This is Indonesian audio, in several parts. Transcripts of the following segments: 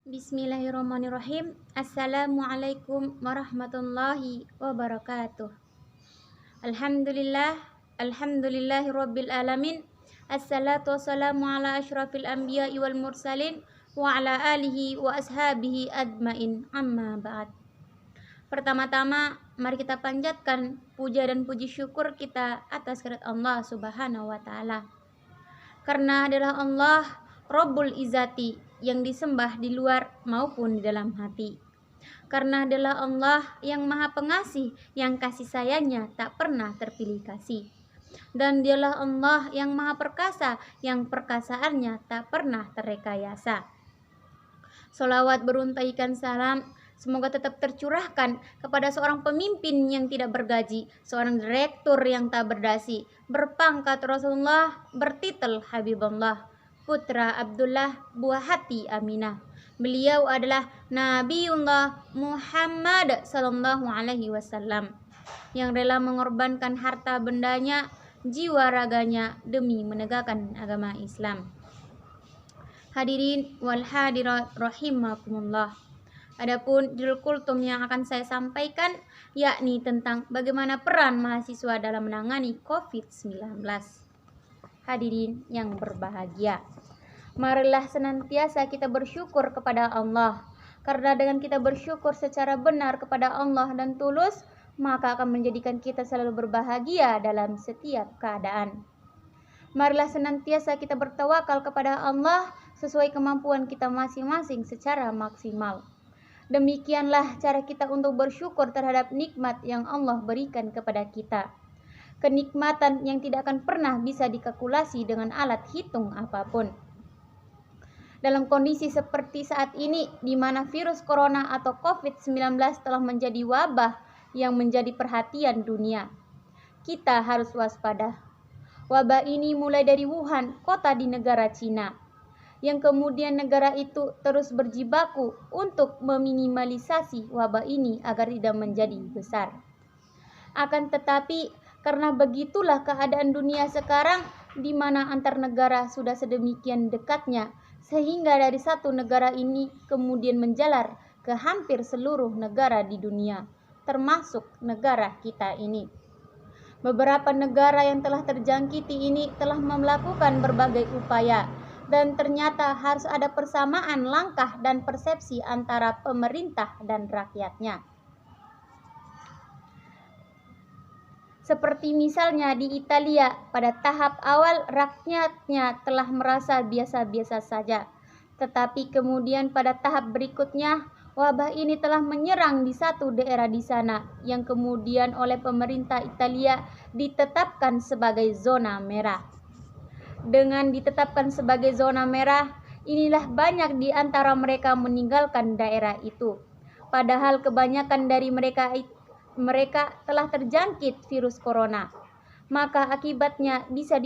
Bismillahirrahmanirrahim. Assalamualaikum warahmatullahi wabarakatuh. Alhamdulillahi rabbil alamin. Assalatu wassalamu ala asyrafil anbiya'i wal mursalin wa ala alihi wa ashabihi ajmain. Amma ba'd. Pertama-tama, mari kita panjatkan puja dan puji syukur kita atas kehadirat Allah Subhanahu wa taala. Karena adalah Allah Rabbul Izzati yang disembah di luar maupun di dalam hati. Karena adalah Allah yang maha pengasih, yang kasih sayangnya tak pernah terpilih kasih. Dan dialah Allah yang maha perkasa, yang perkasaannya tak pernah terrekayasa. Salawat beruntaikan salam semoga tetap tercurahkan kepada seorang pemimpin yang tidak bergaji, seorang direktur yang tak berdasi, berpangkat Rasulullah, bertitel Habibullah, putra Abdullah, buah hati Aminah. Beliau adalah Nabiullah Muhammad sallallahu alaihi wasallam yang rela mengorbankan harta bendanya, jiwa raganya demi menegakkan agama Islam. Hadirin wal hadirat rahimakumullah. Adapun judul kultum yang akan saya sampaikan yakni tentang bagaimana peran mahasiswa dalam menangani COVID-19. Hadirin yang berbahagia, marilah senantiasa kita bersyukur kepada Allah, karena dengan kita bersyukur secara benar kepada Allah dan tulus, maka akan menjadikan kita selalu berbahagia dalam setiap keadaan. Marilah senantiasa kita bertawakal kepada Allah sesuai kemampuan kita masing-masing secara maksimal. Demikianlah cara kita untuk bersyukur terhadap nikmat yang Allah berikan kepada kita. Kenikmatan yang tidak akan pernah bisa dikalkulasi dengan alat hitung apapun. Dalam kondisi seperti saat ini, di mana virus corona atau COVID-19 telah menjadi wabah yang menjadi perhatian dunia, kita harus waspada. Wabah ini mulai dari Wuhan, kota di negara Cina, yang kemudian negara itu terus berjibaku untuk meminimalisasi wabah ini agar tidak menjadi besar. Akan tetapi, karena begitulah keadaan dunia sekarang, di mana antar negara sudah sedemikian dekatnya, sehingga dari satu negara ini kemudian menjalar ke hampir seluruh negara di dunia, termasuk negara kita ini. Beberapa negara yang telah terjangkiti ini telah melakukan berbagai upaya, dan ternyata harus ada persamaan langkah dan persepsi antara pemerintah dan rakyatnya. Seperti misalnya di Italia, pada tahap awal rakyatnya telah merasa biasa-biasa saja. Tetapi kemudian pada tahap berikutnya, wabah ini telah menyerang di satu daerah di sana, yang kemudian oleh pemerintah Italia ditetapkan sebagai zona merah. Dengan ditetapkan sebagai zona merah, inilah banyak di antara mereka meninggalkan daerah itu. Padahal kebanyakan dari mereka telah terjangkit virus corona. Maka akibatnya bisa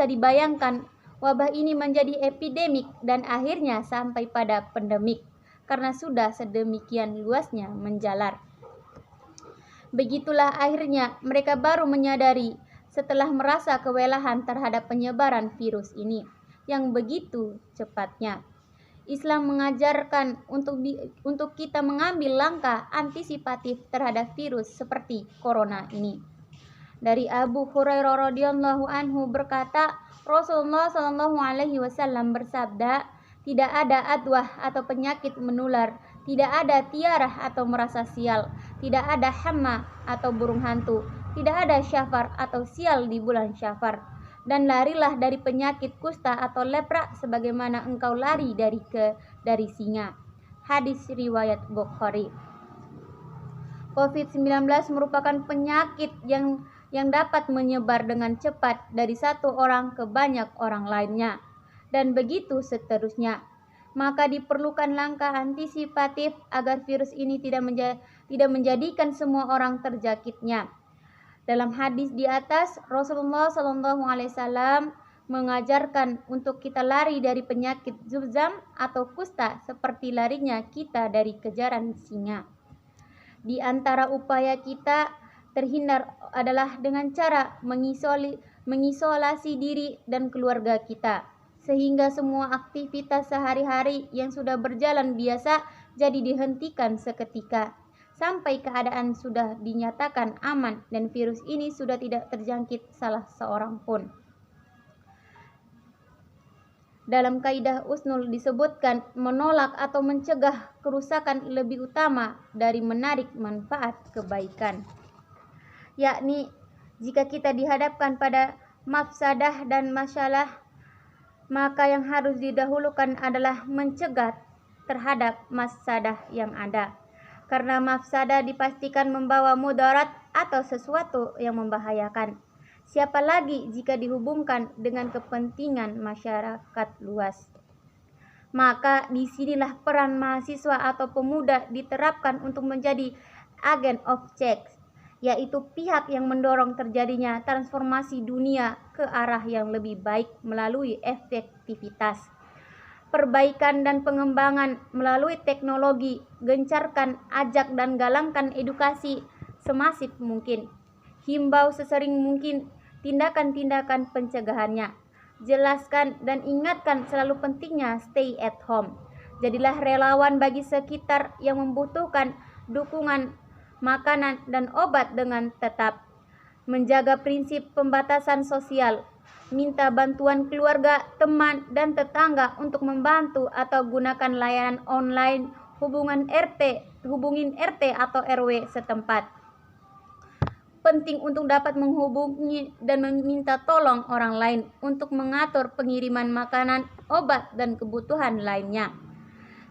dibayangkan wabah ini menjadi epidemik dan akhirnya sampai pada pandemik karena sudah sedemikian luasnya menjalar. Begitulah akhirnya mereka baru menyadari setelah merasa kewalahan terhadap penyebaran virus ini yang begitu cepatnya. Islam mengajarkan untuk kita mengambil langkah antisipatif terhadap virus seperti corona ini. Dari Abu Hurairah radhiyallahu anhu berkata, Rasulullah shallallahu alaihi wasallam bersabda, tidak ada adwah atau penyakit menular, tidak ada tiarah atau merasa sial, tidak ada hama atau burung hantu, tidak ada syafar atau sial di bulan syafar. Dan larilah dari penyakit kusta atau lepra sebagaimana engkau lari dari singa. Hadis riwayat Bukhari. COVID-19 merupakan penyakit yang dapat menyebar dengan cepat dari satu orang ke banyak orang lainnya, dan begitu seterusnya. Maka diperlukan langkah antisipatif agar virus ini tidak menjadikan semua orang terjangkitnya. Dalam hadis di atas, Rasulullah SAW mengajarkan untuk kita lari dari penyakit zubzam atau kusta seperti larinya kita dari kejaran singa. Di antara upaya kita terhindar adalah dengan cara mengisolasi diri dan keluarga kita, sehingga semua aktivitas sehari-hari yang sudah berjalan biasa jadi dihentikan seketika sampai keadaan sudah dinyatakan aman dan virus ini sudah tidak terjangkit salah seorang pun. Dalam kaidah usnul disebutkan menolak atau mencegah kerusakan lebih utama dari menarik manfaat kebaikan. Yakni jika kita dihadapkan pada mafsadah dan masalah, maka yang harus didahulukan adalah mencegah terhadap mafsadah yang ada. Karena mafsadah dipastikan membawa mudarat atau sesuatu yang membahayakan. Siapa lagi jika dihubungkan dengan kepentingan masyarakat luas. Maka disinilah peran mahasiswa atau pemuda diterapkan untuk menjadi agent of change, yaitu pihak yang mendorong terjadinya transformasi dunia ke arah yang lebih baik melalui efektivitas, perbaikan dan pengembangan melalui teknologi, gencarkan, ajak dan galangkan edukasi semasif mungkin, himbau sesering mungkin tindakan-tindakan pencegahannya. Jelaskan dan ingatkan selalu pentingnya stay at home. Jadilah relawan bagi sekitar yang membutuhkan dukungan makanan dan obat dengan tetap. Menjaga prinsip pembatasan sosial. Minta bantuan keluarga, teman, dan tetangga untuk membantu atau gunakan layanan online hubungin RT atau RW setempat. Penting untuk dapat menghubungi dan meminta tolong orang lain untuk mengatur pengiriman makanan, obat, dan kebutuhan lainnya.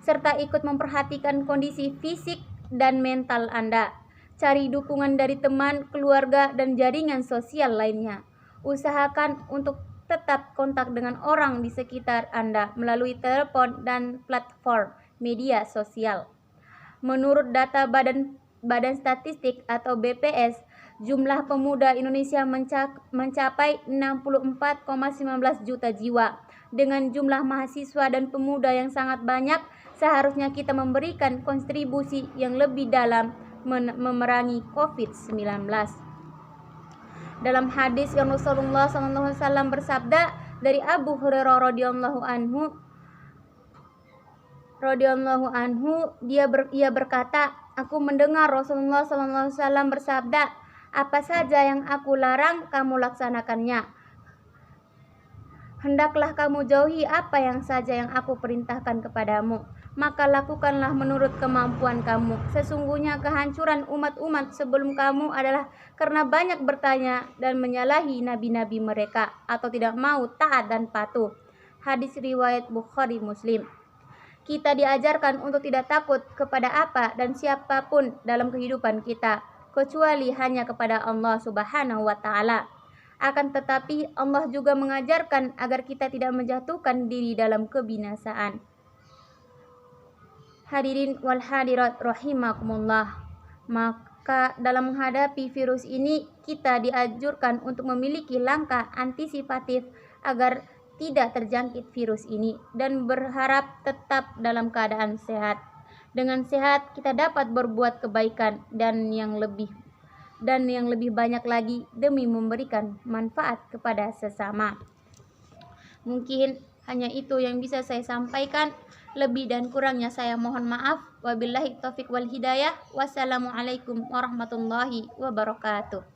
Serta ikut memperhatikan kondisi fisik dan mental Anda. Cari dukungan dari teman, keluarga, dan jaringan sosial lainnya. Usahakan untuk tetap kontak dengan orang di sekitar Anda melalui telepon dan platform media sosial. Menurut data Badan Statistik atau BPS, jumlah pemuda Indonesia mencapai 64,19 juta jiwa. Dengan jumlah mahasiswa dan pemuda yang sangat banyak, seharusnya kita memberikan kontribusi yang lebih dalam memerangi COVID-19. Dalam hadis yang Rasulullah SAW bersabda dari Abu Hurairah radhiyallahu anhu, ia berkata, aku mendengar Rasulullah SAW bersabda, apa saja yang aku larang, kamu laksanakannya. Hendaklah kamu jauhi apa yang saja yang aku perintahkan kepadamu. Maka lakukanlah menurut kemampuan kamu. Sesungguhnya kehancuran umat-umat sebelum kamu adalah karena banyak bertanya dan menyalahi nabi-nabi mereka, atau tidak mau taat dan patuh. Hadis riwayat Bukhari Muslim. Kita diajarkan untuk tidak takut kepada apa dan siapapun dalam kehidupan kita, kecuali hanya kepada Allah Subhanahu wa Ta'ala. Akan tetapi Allah juga mengajarkan agar kita tidak menjatuhkan diri dalam kebinasaan. Hadirin wal hadirat rahimakumullah. Maka dalam menghadapi virus ini kita dianjurkan untuk memiliki langkah antisipatif agar tidak terjangkit virus ini dan berharap tetap dalam keadaan sehat. Dengan sehat kita dapat berbuat kebaikan dan yang lebih banyak lagi demi memberikan manfaat kepada sesama. Mungkin hanya itu yang bisa saya sampaikan. Lebih dan kurangnya saya mohon maaf. Wabillahi taufik wal hidayah. Wassalamualaikum warahmatullahi wabarakatuh.